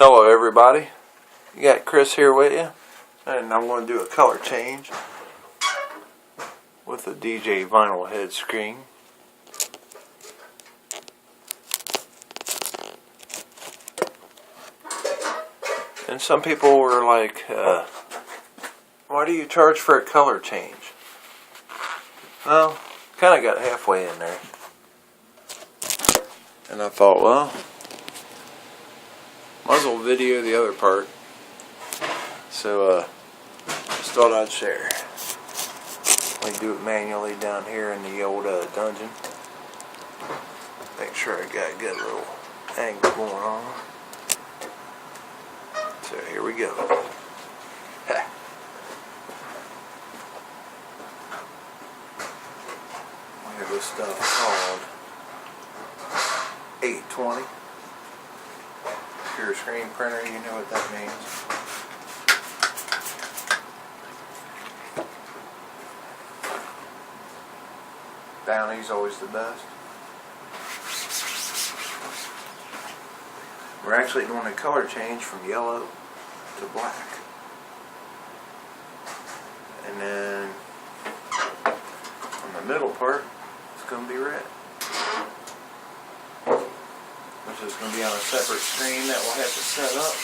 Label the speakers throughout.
Speaker 1: Hello everybody, you got Chris here with you, and I'm going to do a color change with the DJ vinyl head screen. And some people were like, why do you charge for a color change? Well, kind of got halfway in there. And I thought, well, might as well video the other part. So, just thought I'd share. We do it manually down here in the old dungeon. Make sure I got a good little angle going on. So here we go. Ha. We have this stuff called 820. Pure screen printer, you know what that means. Bounty's always the best. We're actually doing a color change from yellow to black. And then on the middle part, it's going to be red. Which is going to be on a separate screen that we'll have to set up.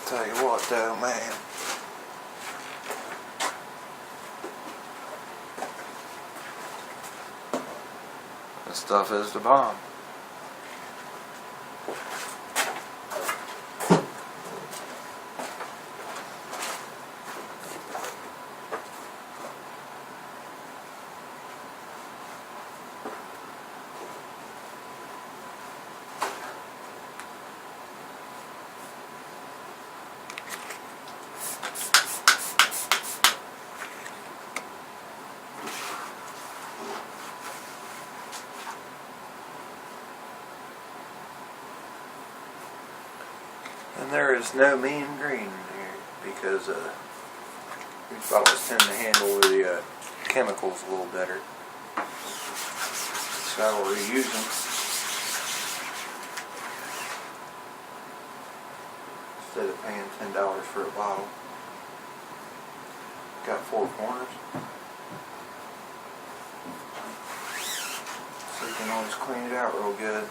Speaker 1: Tell you what though, man. This stuff is the bomb. And there is no mean green here because these bottles tend to handle the chemicals a little better. So I will reuse them. Instead of paying $10 for a bottle. Got 4 corners. So you can always clean it out real good.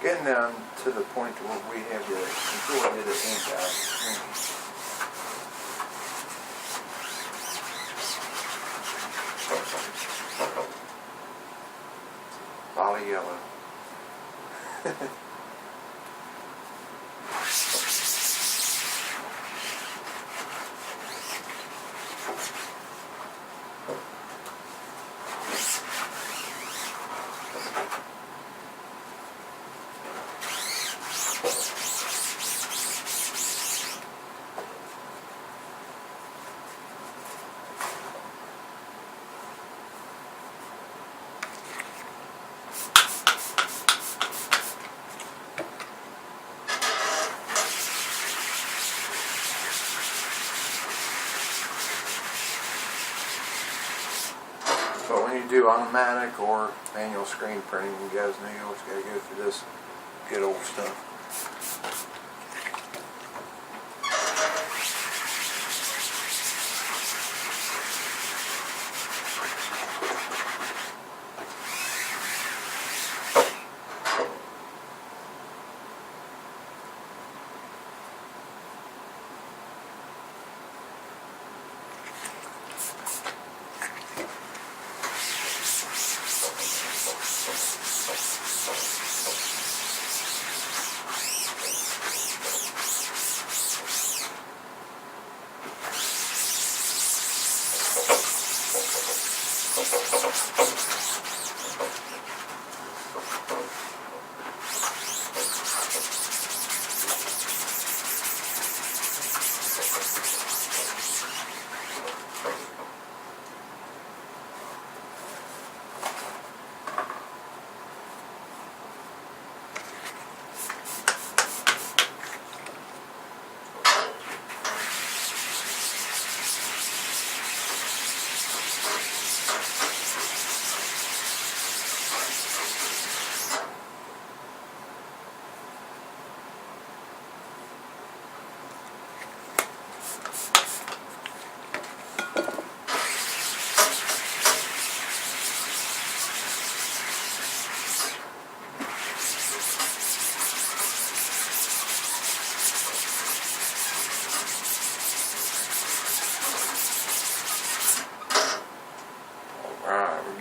Speaker 1: Getting down to the point where we have the control of the inside. Bottle yellow. But when you do automatic or manual screen printing, you guys know you always got to go through this good old stuff.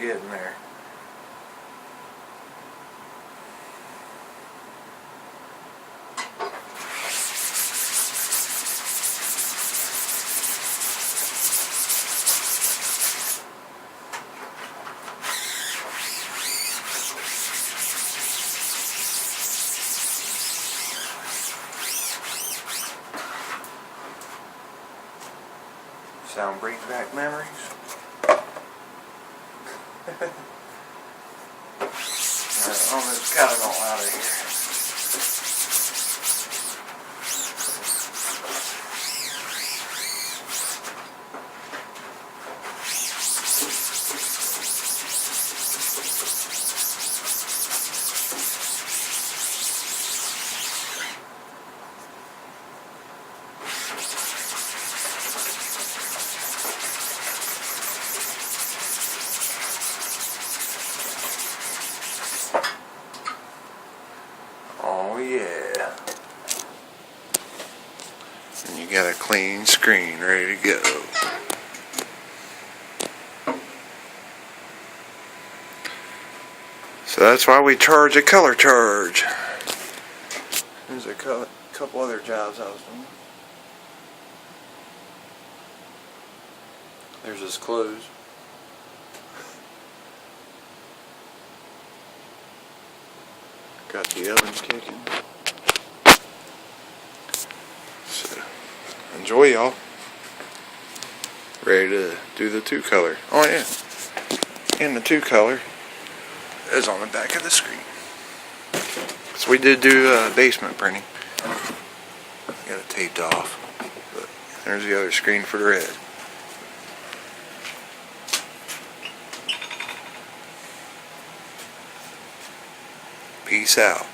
Speaker 1: getting there. Sound brings back memories. Almost got it all out of here. Oh yeah. And you got a clean screen ready to go. So that's why we charge a color charge. There's a couple other jobs I was doing. There's his clothes. Got the ovens kicking. So, enjoy y'all. Ready to do the 2-color. Oh yeah. And the 2-color is on the back of the screen. So we did do basement printing. Got it taped off. But there's the other screen for the red. Peace out.